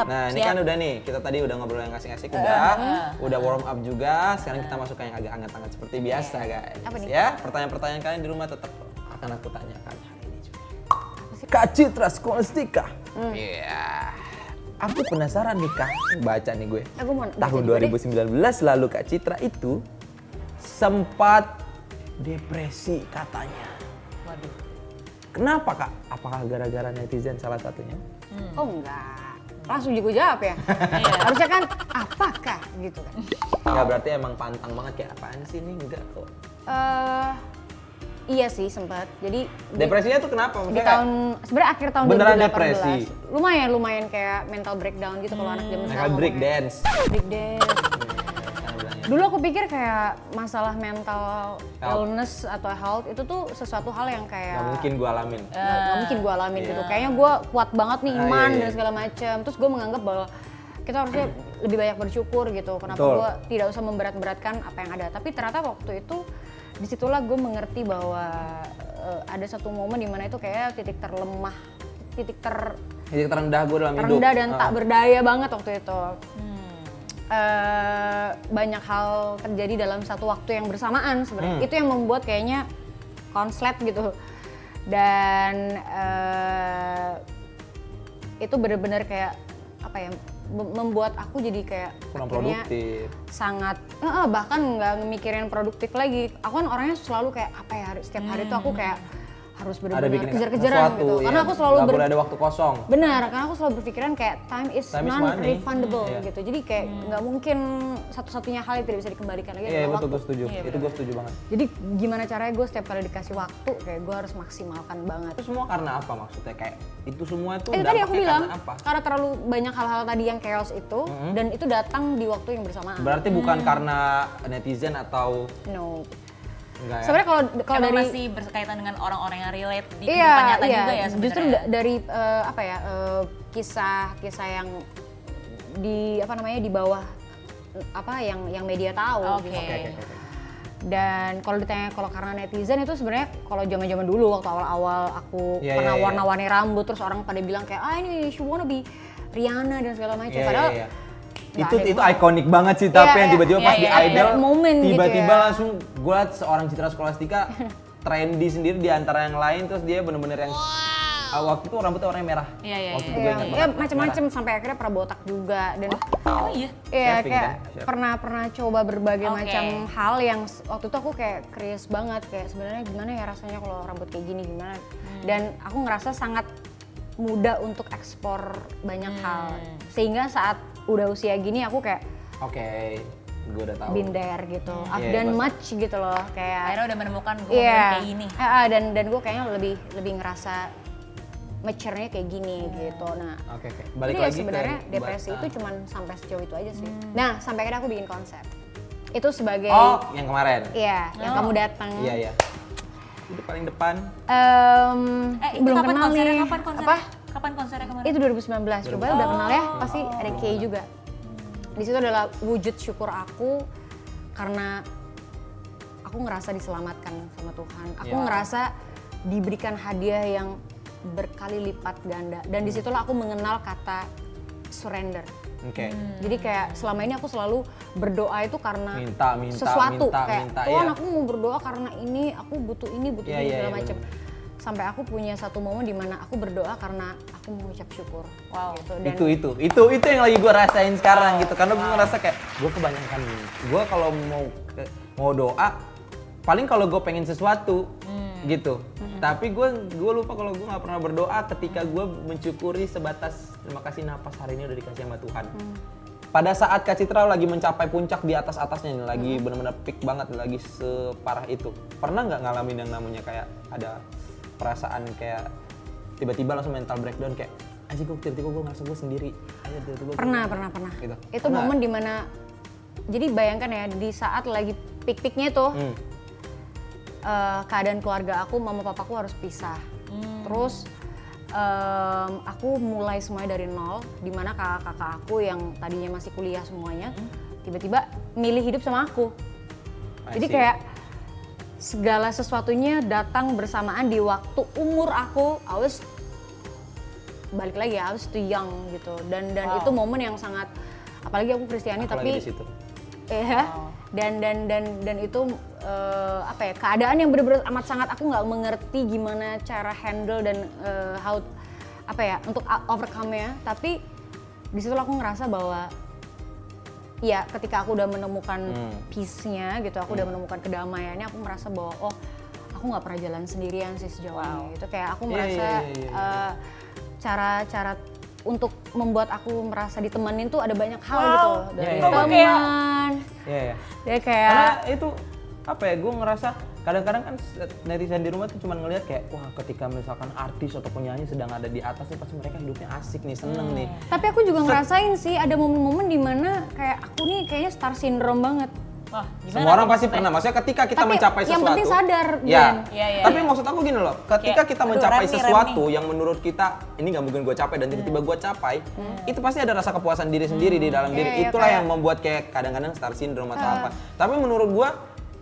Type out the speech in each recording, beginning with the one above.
Siap. Nah, ini kan udah nih, kita tadi udah ngobrol yang asik-asik, udah warm up juga. Sekarang kita masuk ke yang agak hangat-hangat seperti biasa, guys. Apa nih? Ya, pertanyaan-pertanyaan kalian di rumah tetap akan aku tanyakan hari ini juga. Kak Citra Skolastika. Iya. Aku penasaran nih, Kak. Baca nih gue. Aku mau Tahun 2019 lalu Kak Citra itu sempat depresi katanya. Waduh. Kenapa, Kak? Apakah gara-gara netizen salah satunya? Oh enggak. Langsung juga jawab ya. Harusnya kan apakah gitu kan. Ya berarti emang pantang banget kayak apaan sih ini enggak kok. Iya sih sempat. Jadi Depresinya tuh kenapa? di Maksudnya tahun sebenarnya akhir tahun beneran 2018. depresi? Lumayan kayak mental breakdown gitu kalau anak zaman kayak sekarang. break ngomongnya. dance. Break dance. Dulu aku pikir kayak masalah mental illness atau health itu tuh sesuatu hal yang kayak Gak mungkin gue alamin. nggak mungkin gue alamin gitu. Kayaknya gue kuat banget nih iman iya. dan segala macam. Terus gue menganggap bahwa kita harusnya lebih banyak bersyukur gitu. Kenapa Betul. gue tidak usah memberat-beratkan apa yang ada. Tapi ternyata waktu itu disitulah gue mengerti bahwa ada satu momen dimana itu kayak titik terlemah, titik terendah gue dalam hidup. terendah dan tak berdaya banget waktu itu. Banyak hal terjadi dalam satu waktu yang bersamaan sebenarnya. Itu yang membuat kayaknya konslet gitu. Dan itu benar-benar kayak apa ya, membuat aku jadi kayak kurang akhirnya produktif. sangat bahkan nggak mikirin produktif lagi. Aku kan orangnya selalu kayak apa ya, setiap hari tuh aku kayak harus Ada benar-benar bikin kejar-kejaran sesuatu, gitu. ya. Karena aku selalu Gak boleh ada waktu kosong. Benar, karena aku selalu berpikiran kayak time is money. non-refundable Iya. gitu. Jadi kayak nggak mungkin satu-satunya hal yang tidak bisa dikembalikan lagi Iya adalah betul, waktu. gue setuju. Itu gue setuju banget. Jadi gimana caranya gue setiap kali dikasih waktu kayak gue harus maksimalkan banget. Itu semua karena apa maksudnya? Kayak itu semua tuh Itu tadi aku dampaknya bilang, karena apa? karena terlalu banyak hal-hal tadi yang chaos itu dan itu datang di waktu yang bersamaan. Berarti bukan karena netizen atau No. enggak ya? Sebenarnya kalau Emang dari masih berkaitan dengan orang-orang yang relate di kehidupan nyata juga ya sebenarnya. Justru dari apa ya, kisah-kisah yang di apa namanya di bawah apa yang media tahu. Oke. Gitu. Oke. Dan kalau ditanya kalau karena netizen itu sebenarnya kalau zaman-zaman dulu waktu awal-awal aku Iya, pernah iya, iya. warna-warni rambut terus orang pada bilang kayak ini she wanna be Rihanna dan segala macam. Iya, Padahal iya. nggak Itu ada yang ikonik banget sih, tapi Iya, yang tiba-tiba iya, pas di iya, idol that moment gitu tiba-tiba ya. langsung gue liat seorang Citra Skolastika trendy sendiri di antara yang lain, terus dia bener-bener yang waktu itu rambutnya warnanya merah. Iya, iya, Waktu iya. itu gue ingat ya banget. macam-macam sampai akhirnya pernah botak juga dan Oh iya. iya Shaving kayak kan? Shave. pernah coba berbagai Oke. macam hal yang waktu itu aku kayak curious banget kayak sebenarnya gimana ya rasanya kalau rambut kayak gini gimana dan aku ngerasa sangat mudah untuk ekspor banyak hal sehingga saat udah usia gini aku kayak Oke, gue udah tahu. been there gitu, I've Iya, done gua much gitu loh kayak Akhirnya udah menemukan gue iya kayak gini. dan gue kayaknya lebih ngerasa mature-nya kayak gini gitu. Nah, Oke. Balik jadi lagi ya sebenarnya ke depresi itu cuman sampai sejauh itu aja sih. Nah, sampai akhirnya aku bikin konsep. Itu sebagai Oh, yang kemarin. iya, yang kamu datang. Iya. Itu paling depan. Itu Belum kapan kenal konsernya? nih. Kapan konsernya? Apa? Kapan konsernya kemarin? Itu 2019. Coba udah kenal ya, pasti ada Kay juga. Di situ adalah wujud syukur aku karena aku ngerasa diselamatkan sama Tuhan. Aku Ya. ngerasa diberikan hadiah yang berkali lipat ganda. Dan disitulah aku mengenal kata surrender. Oke. Jadi kayak selama ini aku selalu berdoa itu karena Minta, sesuatu kayak minta, Tuhan iya. aku mau berdoa karena ini, aku butuh ini Iya, ini iya, segala iya, macam. Sampai aku punya satu momen di mana aku berdoa karena aku mengucap syukur. Wow. Gitu. Dan Itu yang lagi gue rasain sekarang gitu, karena gue ngerasa kayak gue kebanyakan gini. Gue kalau mau doa paling kalau gue pengen sesuatu gitu. Tapi gue lupa kalau gue nggak pernah berdoa ketika gue mensyukuri sebatas terima kasih napas hari ini udah dikasih sama Tuhan. Pada saat Kak Citra lagi mencapai puncak di atas-atasnya nih, lagi benar-benar peak banget, lagi separah itu. Pernah nggak ngalamin yang namanya kayak ada perasaan kayak tiba-tiba langsung mental breakdown kayak aja gue tiba-tiba gue ngerasa gue sendiri. pernah. Gitu. Itu momen dimana, jadi bayangkan ya di saat lagi peak-peaknya tuh, keadaan keluarga aku, mama papaku harus pisah. Terus aku mulai semuanya dari nol, dimana kakak-kakak aku yang tadinya masih kuliah semuanya, tiba-tiba milih hidup sama aku. Jadi kayak segala sesuatunya datang bersamaan di waktu umur aku, I was balik lagi ya, I was too young gitu. Dan Wow. itu momen yang sangat, apalagi aku Kristiani Aku tapi lagi di situ. ya. Dan itu apa ya, keadaan yang benar-benar amat sangat aku nggak mengerti gimana cara handle dan how apa ya untuk overcome-nya. Tapi di situ aku ngerasa bahwa ya ketika aku udah menemukan peace-nya gitu, aku udah menemukan kedamaiannya, aku merasa bahwa oh aku nggak pernah jalan sendirian sih sejauh ini. Itu kayak aku merasa cara-cara untuk membuat aku merasa ditemenin tuh ada banyak hal gitu dari teman. Iya. Dia kayak Karena itu apa ya, gue ngerasa kadang-kadang kan netizen di rumah tuh cuma ngelihat kayak wah ketika misalkan artis atau penyanyi sedang ada di atas nih pasti mereka hidupnya asik nih, seneng nih. tapi aku juga ngerasain sih ada momen-momen dimana kayak aku nih kayaknya star syndrome banget. Wah, gimana Semua orang pasti pernah, maksudnya ketika kita Tapi mencapai yang sesuatu. penting sadar, Ya. Ben. Iya. Tapi maksud aku gini loh, ketika Kayak, kita aduh, mencapai rem sesuatu nih. yang menurut kita ini nggak mungkin gue capai dan tiba-tiba gue capai, itu pasti ada rasa kepuasan diri sendiri di dalam diri. Iya, Itulah kayak- yang membuat kayak kadang-kadang star syndrome atau apa. Tapi menurut gue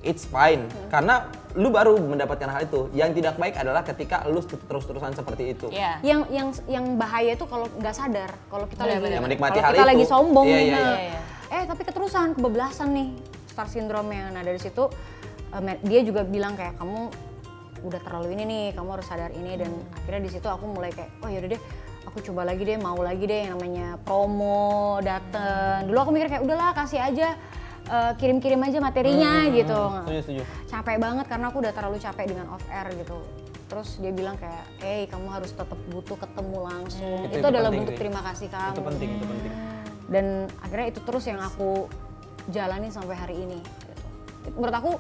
it's fine karena lu baru mendapatkan hal itu. Yang tidak baik adalah ketika lu terus-terusan seperti itu. Iya. Yang bahaya itu kalau nggak sadar, kalau kita lagi Ya, menikmati kalau hal kita itu. lagi sombong Iya, nih, iya, nah. iya. Tapi keterusan kebablasan nih star syndrome-nya. Nah dari situ dia juga bilang kayak kamu udah terlalu ini nih, kamu harus sadar ini. Dan akhirnya di situ aku mulai kayak oh yaudah deh, aku coba lagi deh, mau lagi deh yang namanya promo dateng. Dulu aku mikir kayak udahlah kasih aja, kirim-kirim aja materinya gitu. Setuju. Capek banget karena aku udah terlalu capek dengan off air gitu. Terus dia bilang kayak, kamu harus tetap butuh ketemu langsung. Itu adalah penting bentuk sih. terima kasih kamu. Itu penting. Dan akhirnya itu terus yang aku jalani sampai hari ini. Gitu. Menurut aku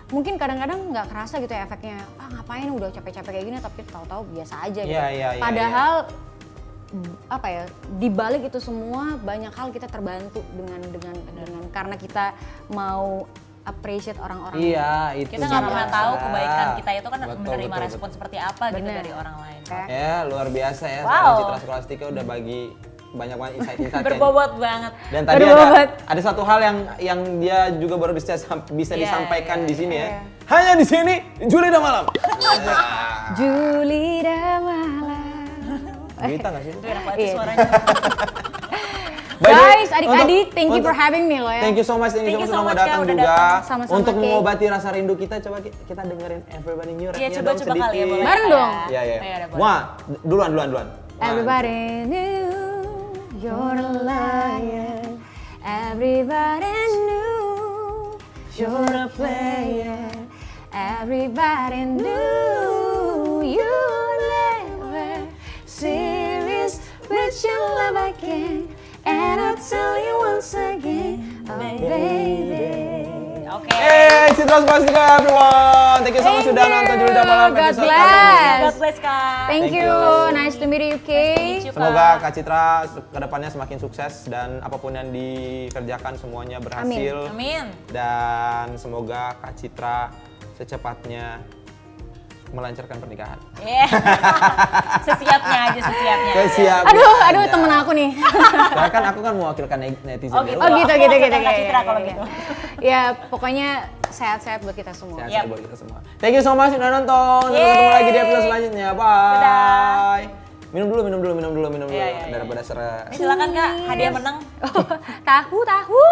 mungkin kadang-kadang nggak kerasa gitu ya efeknya. Ngapain udah capek-capek kayak gini, tapi tahu-tahu biasa aja gitu. Iya. Padahal apa ya, di balik itu semua banyak hal kita terbantu dengan karena kita mau appreciate orang-orang. Iya, itu. Kita nggak dia. pernah tahu kebaikan kita itu kan Betul, menerima betul, respon seperti apa gitu Bener. dari orang lain. Kayak- Ya, luar biasa ya. Wow. Sekarang Citra Scholastika udah bagi banyak banget insight-insight. Berbobot banget. Dan tadi Berbobot. ada satu hal yang dia juga baru bisa Iya, disampaikan di sini ya. iya. Hanya di sini Julida Malam. Julida Malam. Julida nggak sih? Itu enak banget sih Iya. suaranya. By the way, Guys, adik-adik, thank you for having me loh ya. Thank you so much, Thank you so sudah mau much, Kak, datang udah juga. datang. Sama-sama, Untuk Kak. mengobati rasa rindu kita, coba kita dengerin Everybody Knew Iya, rap-nya coba dong kali ya, sedikit. boleh. Bareng Kak, dong. Iya. Iya, udah boleh. Wah, duluan. Everybody knew you're a lion. Everybody knew you're a player. Everybody knew you're never serious with your love again. And I'll tell you once again, oh baby. Oke. Hey, Citra Scholastika everyone. Thank you so much Thank sudah you. nonton Julida Malam God episode bless. kali ini. God bless, Kak. Thank Thank you. you. Nice to meet you, Kay. Meet you, Kak. Semoga Kak Citra kedepannya semakin sukses dan apapun yang dikerjakan semuanya berhasil. Amin. Dan semoga Kak Citra secepatnya melancarkan pernikahan. Iya. Sesiapnya aja, sesiapnya. Kesiapnya Aduh aja. temen aku nih. Karena kan aku kan mewakilkan netizen Oh, di gitu. rumah. Oh gitu Aku gitu mau gitu. ketemu Kak gitu, Citra gitu, kalau gitu. gitu. Ya pokoknya sehat-sehat buat kita semua. Sehat Yap. buat kita semua. Thank you so much sudah nonton. Sampai ketemu Yeay. lagi di episode selanjutnya. Bye. Dadah. Minum dulu. Iya, iya, iya. Daripada seret. Silakan, Kak, hadiah menang. Tahu.